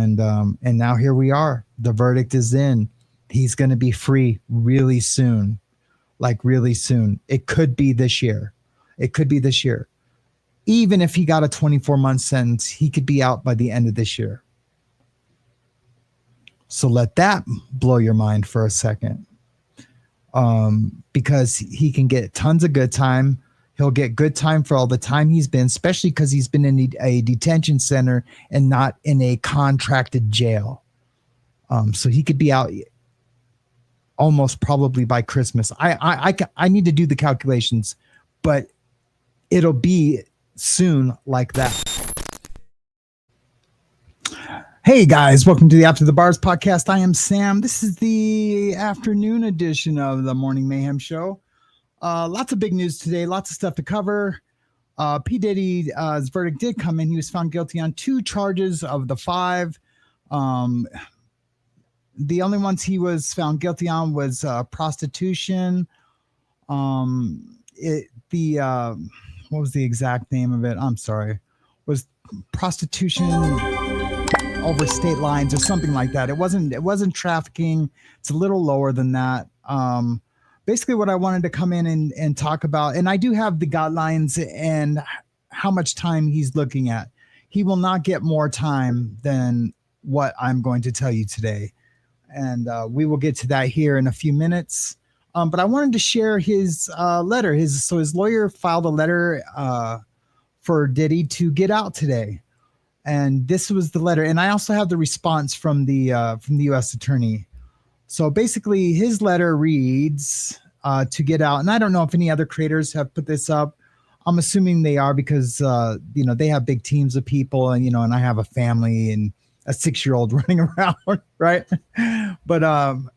And now here we are. The verdict is in. He's going to be free really soon, like really soon. It could be this year. It could be this year. Even if he got a 24-month sentence, he could be out by the end of this year. So let that blow your mind for a second, because he can get tons of good time. He'll get good time for all the time he's been, especially because he's been in a detention center and not in a contracted jail. So he could be out almost probably by Christmas. I need to do the calculations, but it'll be soon like that. Hey guys, welcome to the After the Bars podcast. I am Sam. This is the afternoon edition of the Morning Mayhem Show. Lots of big news today, lots of stuff to cover. P. Diddy's verdict did come in. He was found guilty on 2 charges of the 5. The only ones he was found guilty on was prostitution. What was the exact name of it? I'm sorry. Was prostitution over state lines or something like that. It wasn't trafficking. It's a little lower than that. Basically what I wanted to come in and talk about, and I do have the guidelines and how much time he's looking at. He will not get more time than what I'm going to tell you today. And we will get to that here in a few minutes. But I wanted to share his letter. His lawyer filed a letter for Diddy to get out today. And this was the letter. And I also have the response from the U.S. attorney. So basically his letter reads to get out. And I don't know if any other creators have put this up. I'm assuming they are because, they have big teams of people and, and I have a family and a 6-year-old running around, right? But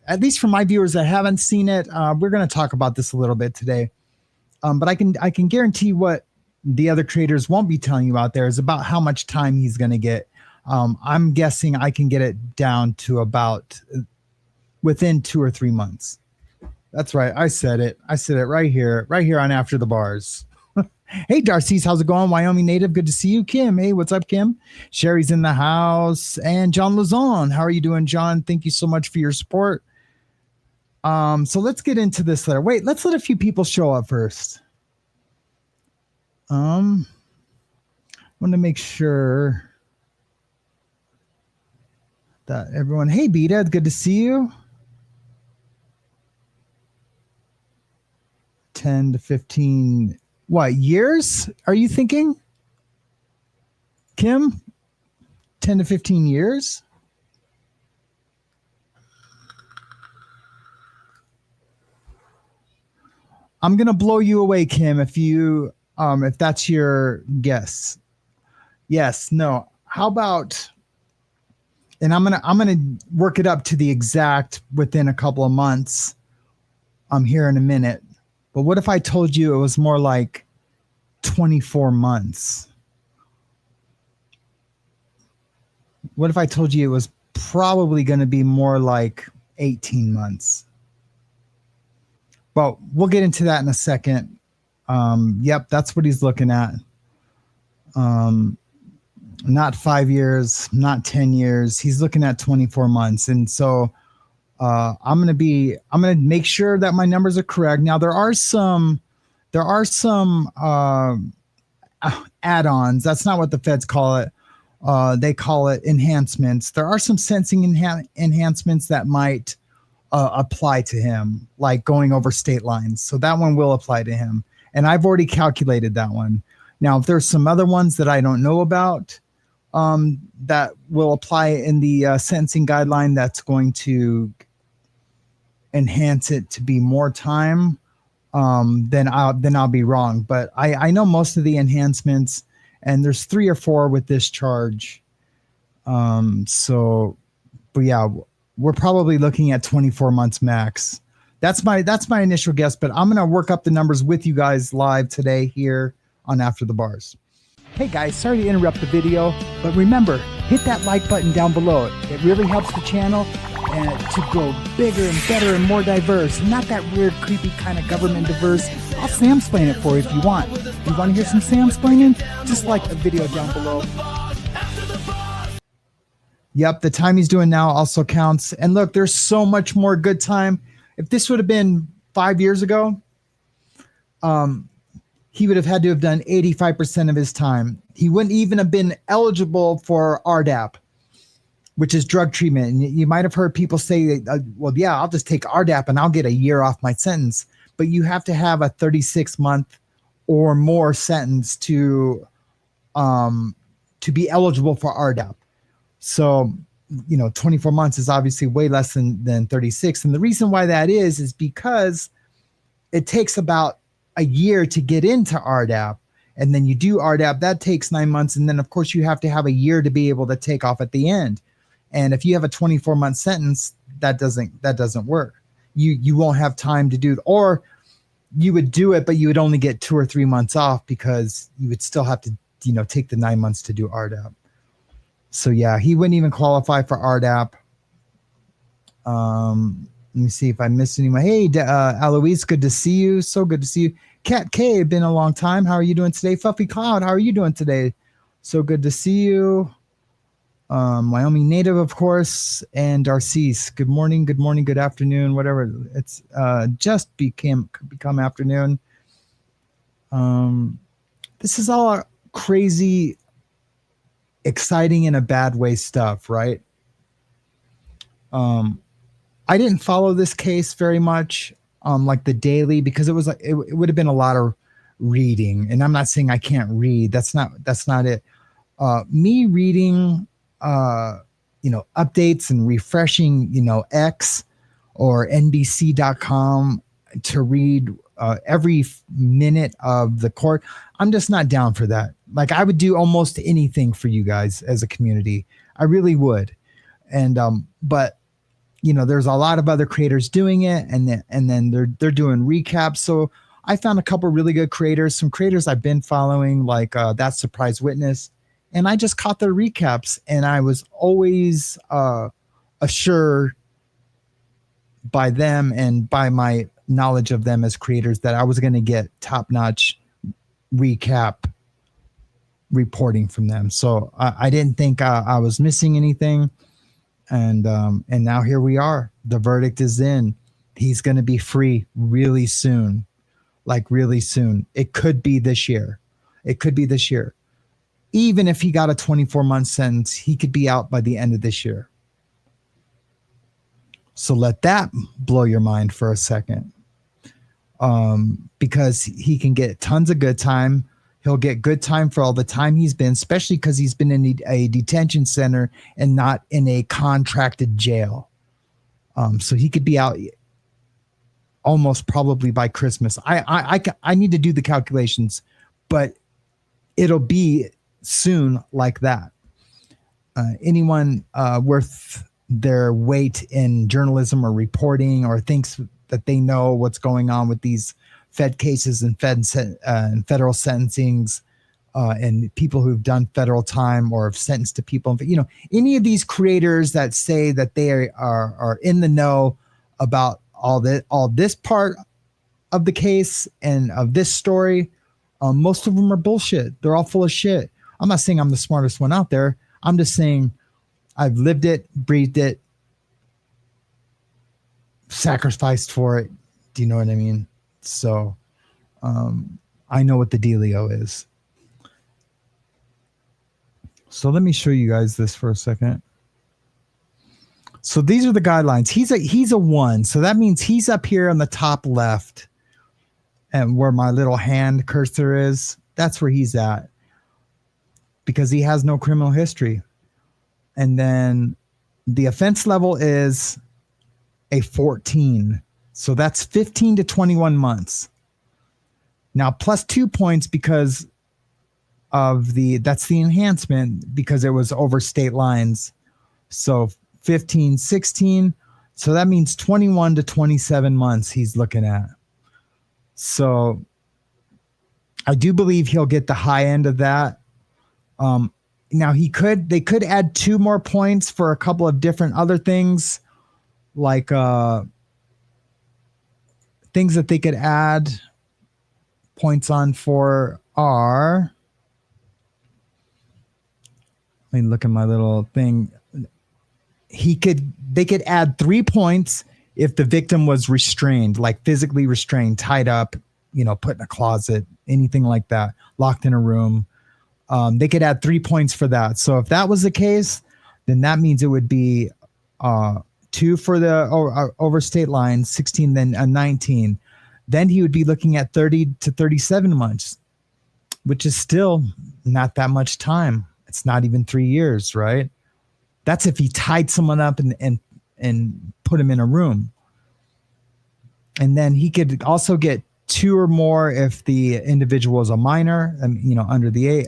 at least for my viewers that haven't seen it, we're going to talk about this a little bit today. But I can guarantee what the other creators won't be telling you out there is about how much time he's going to get. I'm guessing I can get it down to about within 2 or 3 months. That's right. I said it right here on After the Bars. Hey, Darcy's, how's it going? Wyoming native, good to see you. Kim, hey, what's up, Kim? Sherry's in the house. And John Lazon, how are you doing, John? Thank you so much for your support. So let's get into this letter. Wait, let's let a few people show up first. I want to make sure that everyone, hey, Beta, good to see you. 10 to 15 what years are you thinking, Kim? 10 to 15 years? I'm gonna blow you away, Kim, if that's your guess. Yes, no. How about, and I'm gonna work it up to the exact within a couple of months. I'm here in a minute. But what if I told you it was more like 24 months? What if I told you it was probably going to be more like 18 months? But we'll get into that in a second. Yep, that's what he's looking at. Not 5 years, not 10 years. He's looking at 24 months. And so I'm going to make sure that my numbers are correct. Now there are some add-ons. That's not what the feds call it. They call it enhancements. There are some sentencing enhancements that might apply to him, like going over state lines. So that one will apply to him. And I've already calculated that one. Now, if there's some other ones that I don't know about, that will apply in the sentencing guideline, that's going to enhance it to be more time, then I'll be wrong. But I know most of the enhancements, and there's 3 or 4 with this charge. But yeah, we're probably looking at 24 months max. That's my initial guess, but I'm gonna work up the numbers with you guys live today here on After the Bars. Hey guys, sorry to interrupt the video, but remember, hit that like button down below. It really helps the channel to grow bigger and better and more diverse. Not that weird, creepy kind of government diverse. I'll Samsplain it for you if you want. You want to hear some Samsplaining? Just like the video down below. Yep, the time he's doing now also counts. And look, there's so much more good time. If this would have been 5 years ago, he would have had to have done 85% of his time. He wouldn't even have been eligible for RDAP, which is drug treatment. And you might have heard people say, well, yeah, I'll just take RDAP and I'll get a year off my sentence. But you have to have a 36-month or more sentence to be eligible for RDAP. So, 24 months is obviously way less than 36. And the reason why that is because it takes about a year to get into RDAP. And then you do RDAP, that takes 9 months. And then of course you have to have a year to be able to take off at the end. And if you have a 24-month sentence, that doesn't work. You won't have time to do it, or you would do it, but you would only get 2 or 3 months off because you would still have to, take the 9 months to do RDAP. So yeah, he wouldn't even qualify for RDAP. Let me see if I missed anyone. Hey, Eloise, good to see you. So good to see you. Kat K, been a long time. How are you doing today? Fuffy Cloud, how are you doing today? So good to see you. Wyoming native, of course, and Darcise. Good morning, good afternoon, whatever. It's just become afternoon. This is all crazy, exciting in a bad way stuff, right? I didn't follow this case very much, like the daily, because it was like it would have been a lot of reading. And I'm not saying I can't read. That's not it. Me reading, updates and refreshing, X or NBC.com to read every minute of the court. I'm just not down for that. Like, I would do almost anything for you guys as a community. I really would. And but there's a lot of other creators doing it, and then they're doing recaps. So I found a couple really good creators, some creators I've been following, like That Surprise Witness, and I just caught their recaps, and I was always assured by them and by my knowledge of them as creators that I was going to get top-notch recap reporting from them. So I didn't think I was missing anything. And now here we are. The verdict is in. He's going to be free really soon, like really soon. It could be this year. Even if he got a 24-month sentence, he could be out by the end of this year. So let that blow your mind for a second, because he can get tons of good time. He'll get good time for all the time he's been, especially because he's been in a detention center and not in a contracted jail. So he could be out almost probably by Christmas. I need to do the calculations, but it'll be soon like that. Anyone worth their weight in journalism or reporting, or thinks that they know what's going on with these Fed cases and federal sentencings, and people who've done federal time or have sentenced to people, any of these creators that say that they are in the know about all this part of the case and of this story, most of them are bullshit. They're all full of shit. I'm not saying I'm the smartest one out there. I'm just saying I've lived it, breathed it, sacrificed for it. Do you know what I mean? So I know what the dealio is. So let me show you guys this for a second. So these are the guidelines. He's a 1. So that means he's up here on the top left, and where my little hand cursor is, that's where he's at, because he has no criminal history. And then the offense level is a 14. So that's 15 to 21 months. Now, plus 2 points because of that's the enhancement, because it was over state lines. So 15, 16. So that means 21 to 27 months he's looking at. So I do believe he'll get the high end of that. Now they could add 2 more points for a couple of different other things, like things that they could add points on for are, let me look at my little thing. they could add 3 points if the victim was restrained, like physically restrained, tied up, put in a closet, anything like that, locked in a room. They could add 3 points for that. So if that was the case, then that means it would be 2 for the over state line, 16, then 19. Then he would be looking at 30 to 37 months, which is still not that much time. It's not even 3 years, right? That's if he tied someone up and put him in a room. And then he could also get 2 or more if the individual is a minor, underage,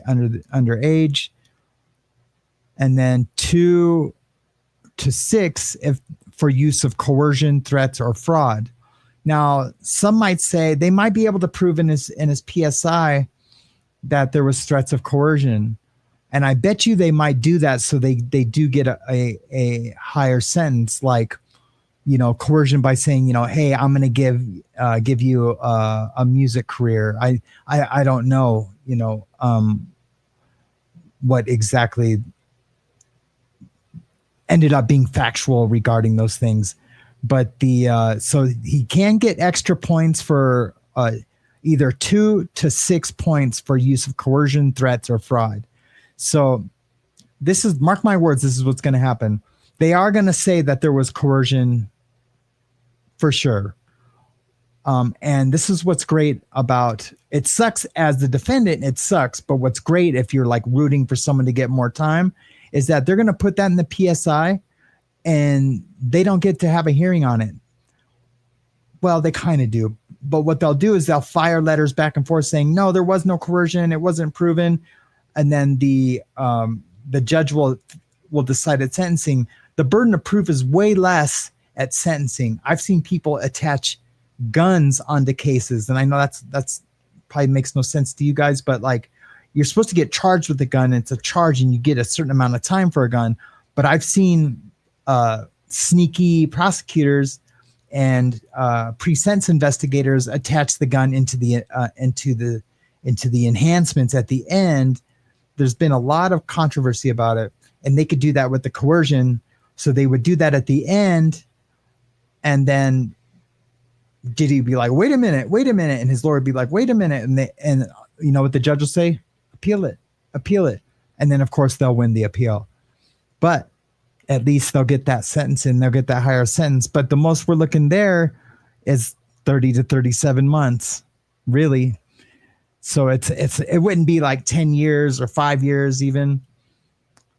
and then 2 to 6 if for use of coercion, threats, or fraud. Now, some might say they might be able to prove in his PSI that there was threats of coercion. And I bet you they might do that so they do get a higher sentence, like, coercion by saying, hey, I'm going to give you a music career. I don't know, what exactly ended up being factual regarding those things. But so he can get extra points for either 2 to 6 points for use of coercion, threats, or fraud. So this is, mark my words, this is what's going to happen. They are going to say that there was coercion for sure. And this is what's great about it. Sucks as the defendant, it sucks. But what's great if you're like rooting for someone to get more time is that they're going to put that in the PSI and they don't get to have a hearing on it. Well, they kind of do. But what they'll do is they'll fire letters back and forth saying, no, there was no coercion. It wasn't proven. And then the judge will decide at sentencing. The burden of proof is way less at sentencing. I've seen people attach guns onto cases, and I know that's probably makes no sense to you guys, but like you're supposed to get charged with a gun. And it's a charge, and you get a certain amount of time for a gun. But I've seen sneaky prosecutors and pre-sentence investigators attach the gun into the enhancements at the end. There's been a lot of controversy about it, and they could do that with the coercion. So they would do that at the end, and then Diddy would be like, wait a minute. And his lawyer would be like, wait a minute. And you know what the judge will say? Appeal it. And then of course they'll win the appeal, but at least they'll get that sentence and they'll get that higher sentence. But the most we're looking there is 30 to 37 months, really. So it wouldn't be like 10 years or 5 years even.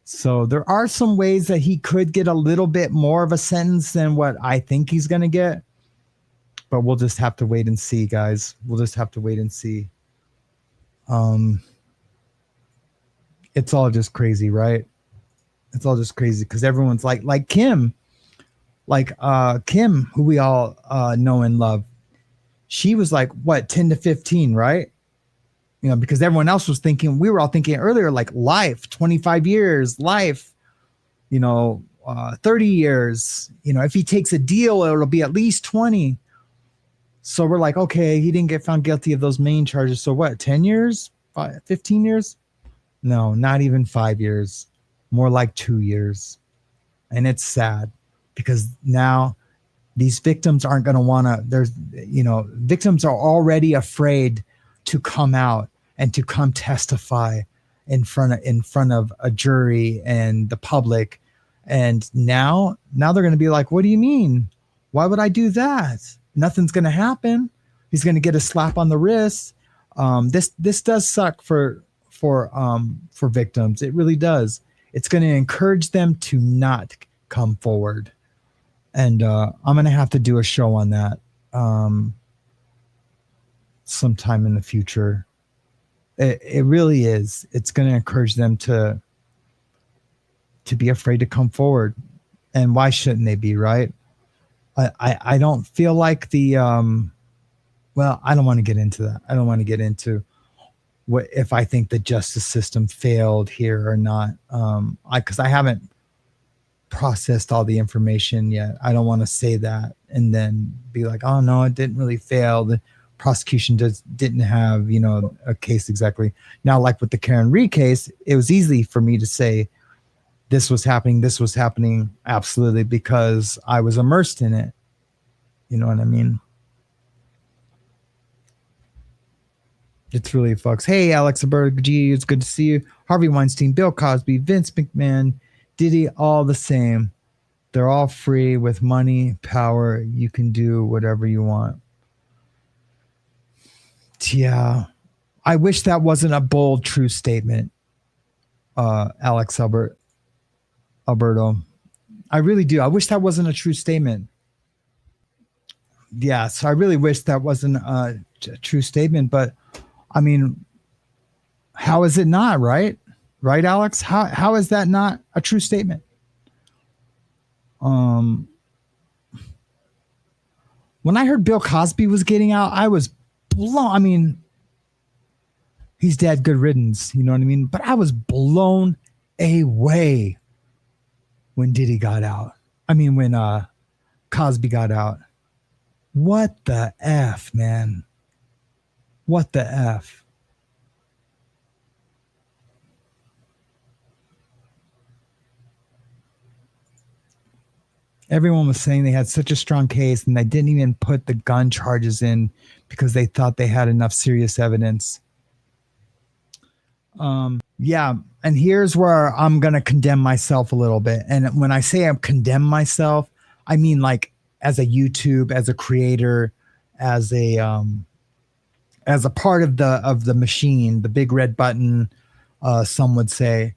So there are some ways that he could get a little bit more of a sentence than what I think he's going to get. But we'll just have to wait and see, guys. We'll just have to wait and see. It's all just crazy, right? It's all just crazy because everyone's like Kim, Kim, who we all know and love. She was like, what, 10 to 15, right? You know, because everyone else was thinking, we were all thinking earlier, like life, 25 years, life, 30 years. If he takes a deal, it'll be at least 20. So we're like, okay, he didn't get found guilty of those main charges. So what, 10 years, 15 years? No, not even 5 years, more like 2 years. And it's sad because now these victims aren't going to want to, victims are already afraid to come out and to come testify in front of a jury and the public. And now they're going to be like, what do you mean? Why would I do that? Nothing's going to happen. He's going to get a slap on the wrist. This does suck for victims. It really does. It's going to encourage them to not come forward. And I'm going to have to do a show on that sometime in the future. It really is. It's going to encourage them to be afraid to come forward. And why shouldn't they be, right? I don't feel like I don't want to get into that. I don't want to get into what if I think the justice system failed here or not. Because I haven't processed all the information yet. I don't want to say that and then be like, oh no, it didn't really fail. The prosecution didn't have, a case exactly. Now, like with the Karen Reed case, it was easy for me to say, this was happening. Absolutely, because I was immersed in it. You know what I mean? It's really fucks. Hey, Alex Berg, G, it's good to see you. Harvey Weinstein, Bill Cosby, Vince McMahon, Diddy, all the same. They're all free with money, power. You can do whatever you want. Yeah. I wish that wasn't a bold, true statement, Alex Alberto. I really do. I wish that wasn't a true statement. Yeah, so I really wish that wasn't a true statement, but I mean, how is it not, right? Right, Alex? How is that not a true statement? When I heard Bill Cosby was getting out, I was blown. I mean, he's dead, good riddance, you know what I mean? But I was blown away when Diddy got out. I mean, when Cosby got out. What the F, man? What the F? Everyone was saying they had such a strong case and they didn't even put the gun charges in because they thought they had enough serious evidence. Yeah, and here's where I'm going to condemn myself a little bit. And when I say I condemn myself, I mean like as a YouTube, as a creator, as a part of the machine, the big red button, some would say.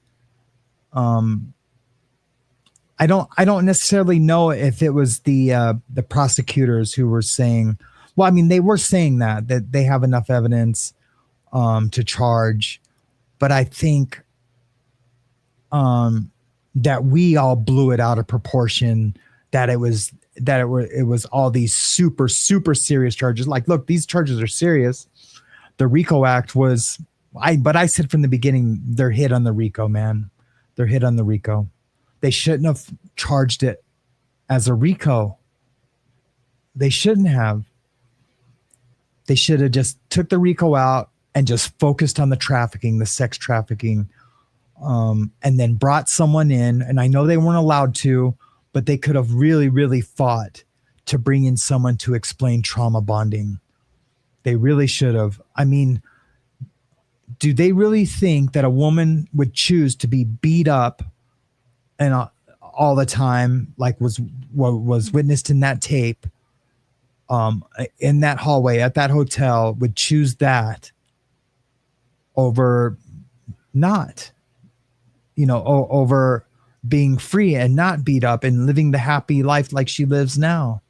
I don't necessarily know if it was the prosecutors who were saying, well, I mean, they were saying that they have enough evidence to charge, but I think that we all blew it out of proportion, that it was all these super, super serious charges. Like, look, these charges are serious. The RICO Act was, but I said from the beginning, they're hit on the RICO, man. They're hit on the RICO. They shouldn't have charged it as a RICO. They shouldn't have. They should have just took the RICO out and just focused on the trafficking, the sex trafficking, and then brought someone in. And I know they weren't allowed to, but they could have really, really fought to bring in someone to explain trauma bonding. They really should have. I mean, do they really think that a woman would choose to be beat up and all the time, like was witnessed in that tape, in that hallway at that hotel, would choose that over not, over being free and not beat up and living the happy life like she lives now?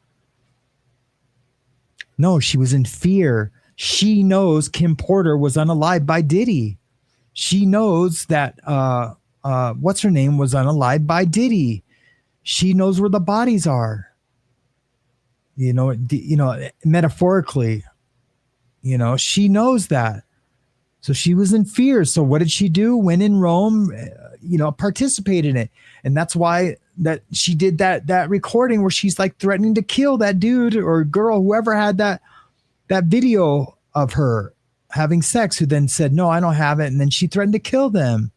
No, she was in fear. She knows Kim Porter was unalived by Diddy. She knows that what's her name was unalived by Diddy. She knows where the bodies are. Metaphorically, she knows that. So she was in fear. So what did she do? When in Rome, participate in it. And that's why that she did that recording where she's like threatening to kill that dude or girl, whoever had that video of her having sex, who then said, no, I don't have it. And then she threatened to kill them.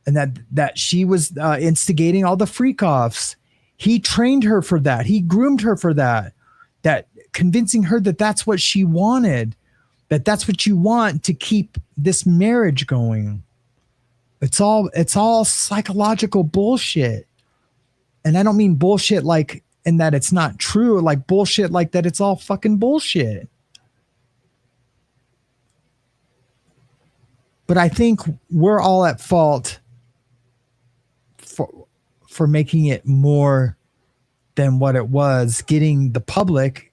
And that she was instigating all the freak offs. He trained her for that. He groomed her for that convincing her that that's what she wanted, that's what you want to keep this marriage going. It's all psychological bullshit. And I don't mean bullshit like in that it's not true, like bullshit like that it's all fucking bullshit. But I think we're all at fault for making it more than what it was, getting the public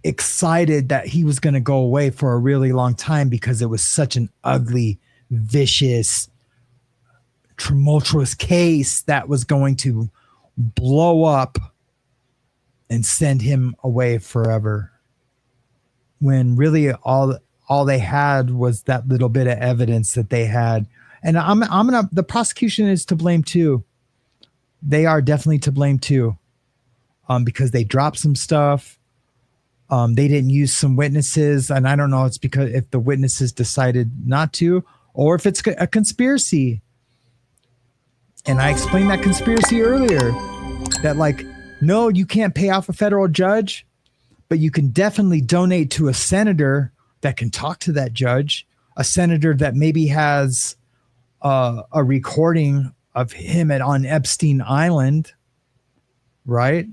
excited that he was going to go away for a really long time because it was such an ugly, vicious, tumultuous case that was going to blow up and send him away forever. When really all they had was that little bit of evidence that they had. And the prosecution is to blame too. They are definitely to blame too. Because they dropped some stuff. They didn't use some witnesses, and I don't know, it's because if the witnesses decided not to, or if it's a conspiracy. And I explained that conspiracy earlier, that like, no, you can't pay off a federal judge, but you can definitely donate to a senator that can talk to that judge, a senator that maybe has a recording of him on Epstein Island, right?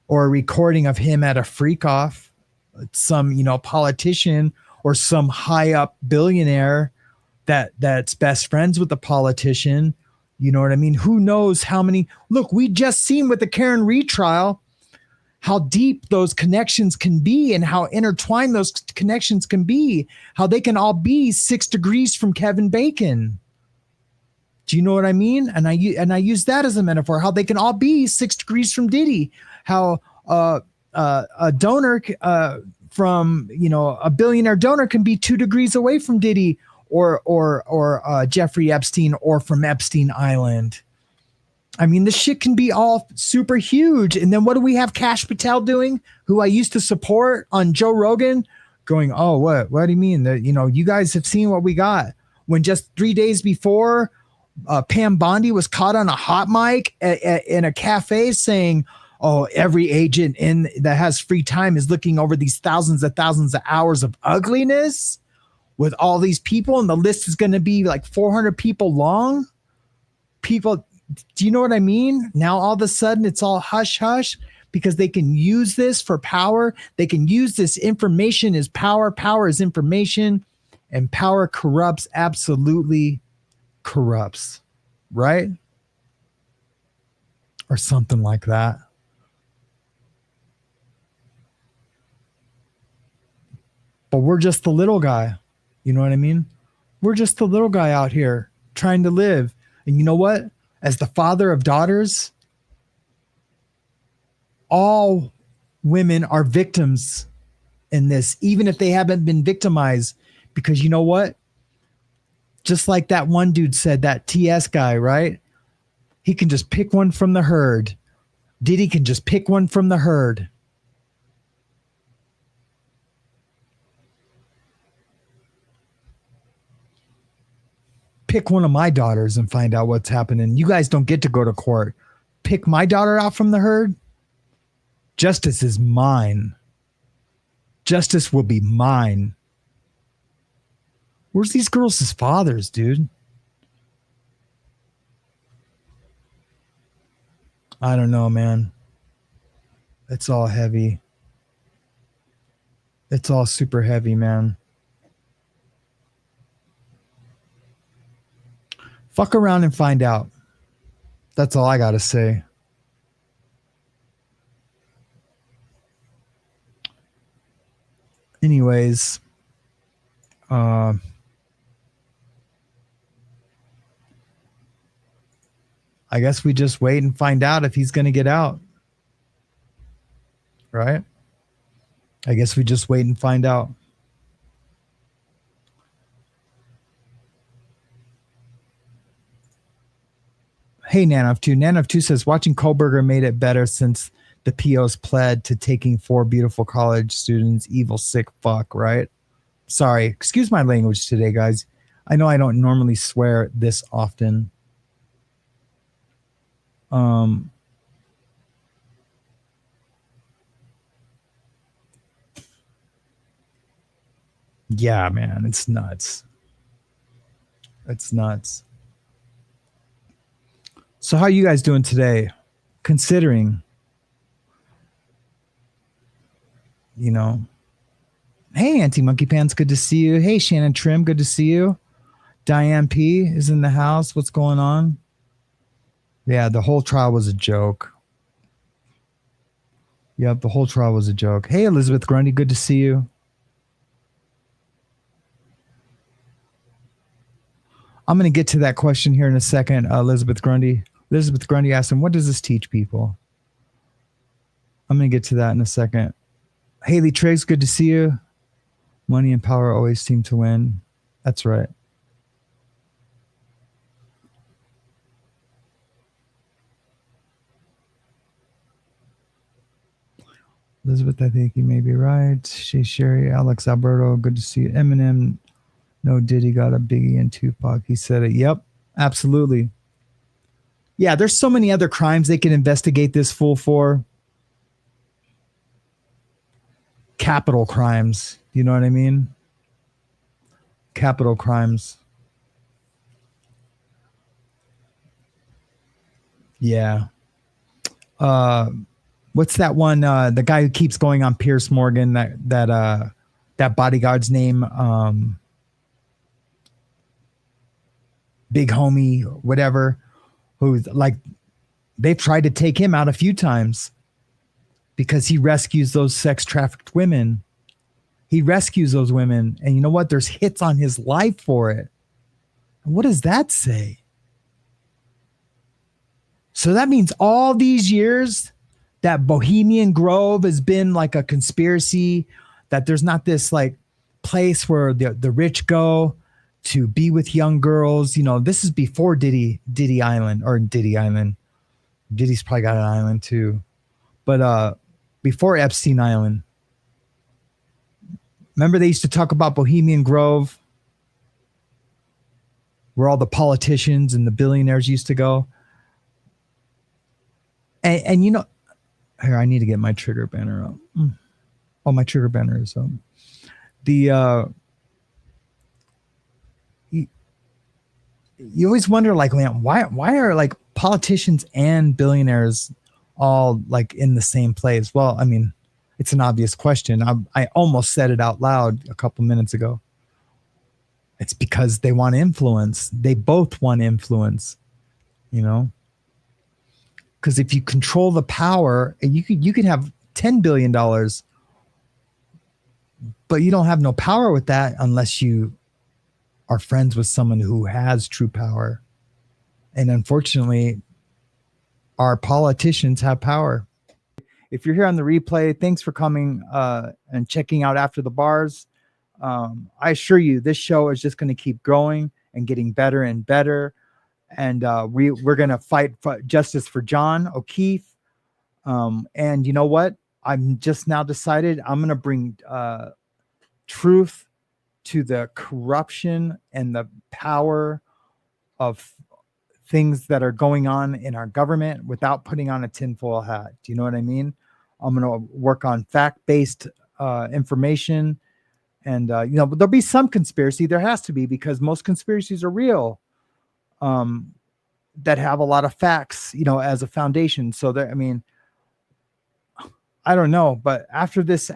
Or a recording of him at a freak off, some, you know, politician or some high up billionaire that's best friends with the politician. You know what I mean? Who knows how many? Look, we just seen with the Karen Reed trial how deep those connections can be and how intertwined those connections can be, how they can all be 6 degrees from Kevin Bacon. Do you know what I mean? And I use that as a metaphor, how they can all be 6 degrees from Diddy, how a donor from, you know, a billionaire donor can be 2 degrees away from Diddy or Jeffrey Epstein or from Epstein Island. I mean, this shit can be all super huge. And then what do we have Kash Patel doing, who I used to support on Joe Rogan, going, oh, what do you mean? That, you know, you guys have seen what we got. When just 3 days before, Pam Bondi was caught on a hot mic in a cafe saying, oh, every agent that has free time is looking over these thousands of hours of ugliness with all these people. And the list is going to be like 400 people long. People, do you know what I mean? Now, all of a sudden, it's all hush hush because they can use this for power. They can use this information as power. Power is information, and power corrupts, absolutely corrupts, right? Or something like that. But we're just the little guy. You know what I mean? We're just the little guy out here trying to live. And you know what? As the father of daughters, all women are victims in this, even if they haven't been victimized. Because you know what? Just like that one dude said, that TS guy, right? He can just pick one from the herd. Diddy can just pick one from the herd. Pick one of my daughters and find out what's happening. You guys don't get to go to court. Pick my daughter out from the herd. Justice is mine. Justice will be mine. Where's these girls' fathers, dude? I don't know, man. It's all heavy. It's all super heavy, man. Fuck around and find out. That's all I got to say. Anyways, I guess we just wait and find out if he's going to get out. Right? I guess we just wait and find out. Hey, Nanov2. Nanov2 says, watching Kohlberger made it better since the POs pled to taking 4 beautiful college students. Evil, sick fuck, right? Sorry. Excuse my language today, guys. I know I don't normally swear this often. Yeah, man, it's nuts. It's nuts. So how are you guys doing today? Considering, you know, hey, Auntie Monkey Pants, good to see you. Hey, Shannon Trim, good to see you. Diane P is in the house. What's going on? Yeah, the whole trial was a joke. Yep, the whole trial was a joke. Hey, Elizabeth Grundy, good to see you. I'm going to get to that question here in a second, Elizabeth Grundy. Elizabeth Grundy asked him, what does this teach people? I'm going to get to that in a second. Haley Triggs, good to see you. Money and power always seem to win. That's right. Elizabeth, I think you may be right. Sherry, Alex Alberto, good to see you. Eminem, no Diddy got a Biggie and Tupac. He said it. Yep, absolutely. Yeah, there's so many other crimes they can investigate this fool for. Capital crimes. You know what I mean? Capital crimes. Yeah. What's that one? The guy who keeps going on Pierce Morgan, that bodyguard's name, Big Homie, whatever, who's like, they've tried to take him out a few times because he rescues those sex trafficked women. He rescues those women. And you know what? There's hits on his life for it. What does that say? So that means all these years that Bohemian Grove has been like a conspiracy, that there's not this like place where the rich go to be with young girls. You know, this is before Diddy Island or Diddy Island. Diddy's probably got an island too. But before Epstein Island. Remember they used to talk about Bohemian Grove, where all the politicians and the billionaires used to go. And you know, here, I need to get my trigger banner up. Oh, my trigger banner is up. You always wonder, like, man, why are like politicians and billionaires all like in the same place? Well, I mean, it's an obvious question. I almost said it out loud a couple minutes ago. It's because they want influence. They both want influence, you know? Because if you control the power, you could have $10 billion, but you don't have no power with that unless you are friends with someone who has true power. And unfortunately, our politicians have power. If you're here on the replay, thanks for coming and checking out After the Bars. I assure you, this show is just going to keep growing and getting better and better. And we're going to fight for justice for John O'Keefe. And you know what? I'm just now decided I'm going to bring truth to the corruption and the power of things that are going on in our government without putting on a tinfoil hat. Do you know what I mean? I'm going to work on fact-based information. And, you know, there'll be some conspiracy. There has to be, because most conspiracies are real. That have a lot of facts, you know, as a foundation. So there, I mean, I don't know, but after this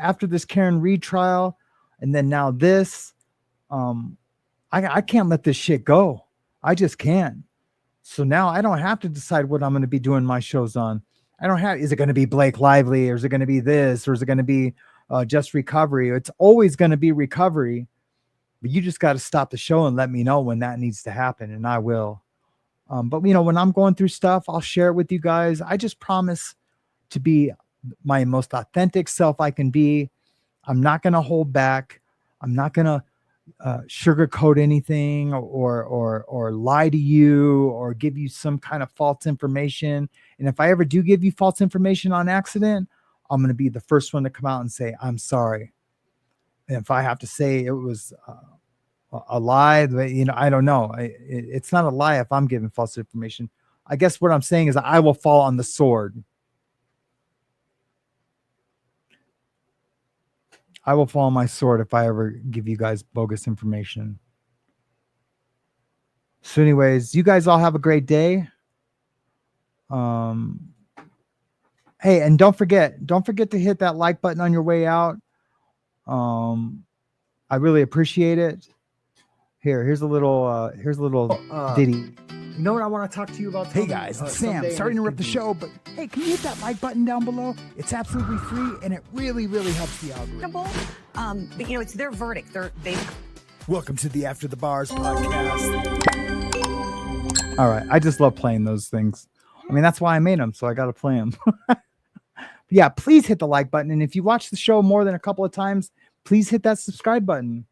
Karen Reed trial, and then now this, I can't let this shit go. I just can't. So now I don't have to decide what I'm going to be doing my shows on. I don't have, is it going to be Blake Lively, or is it going to be this, or is it going to be Just Recovery? It's always going to be recovery, but you just got to stop the show and let me know when that needs to happen, and I will. But, you know, when I'm going through stuff, I'll share it with you guys. I just promise to be my most authentic self I can be. I'm not going to hold back. I'm not going to sugarcoat anything or lie to you or give you some kind of false information. And if I ever do give you false information on accident, I'm going to be the first one to come out and say, I'm sorry. And if I have to say it was a lie, you know, I don't know. It's not a lie if I'm giving false information. I guess what I'm saying is I will fall on the sword. I will fall on my sword if I ever give you guys bogus information. So anyways, you guys all have a great day. Hey, and don't forget to hit that like button on your way out. I really appreciate it. Here's a little Diddy. You know what I want to talk to you about? Hey guys, it's Sam. Sorry to interrupt the show, but hey, can you hit that like button down below? It's absolutely free, and it really, really helps the algorithm. But you know, it's their verdict. They. Welcome to the After the Bars podcast. All right, I just love playing those things. I mean, that's why I made them, so I got to play them. Yeah, please hit the like button, and if you watch the show more than a couple of times, please hit that subscribe button.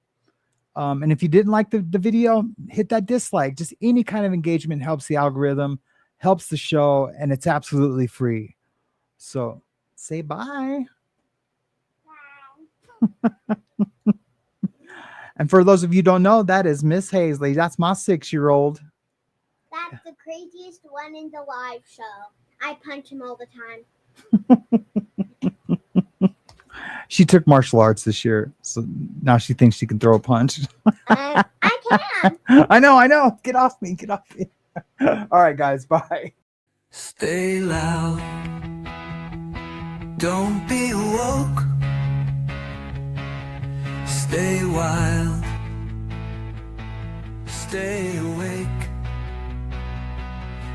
And if you didn't like the video, hit that dislike. Just any kind of engagement helps the algorithm, helps the show, and it's absolutely free. So say bye. Bye. And for those of you who don't know, that is Miss Hazley. That's my 6-year-old. That's the craziest one in the live show. I punch him all the time. She took martial arts this year, so now she thinks she can throw a punch. I can. I know. Get off me. All right, guys. Bye. Stay loud. Don't be woke. Stay wild. Stay awake.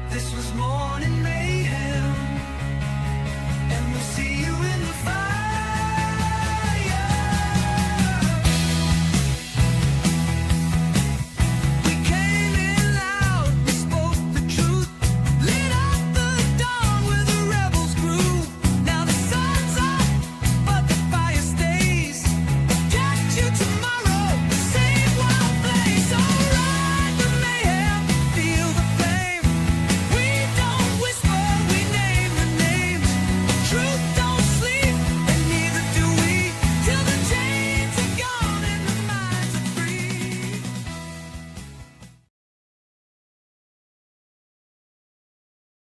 This was Morning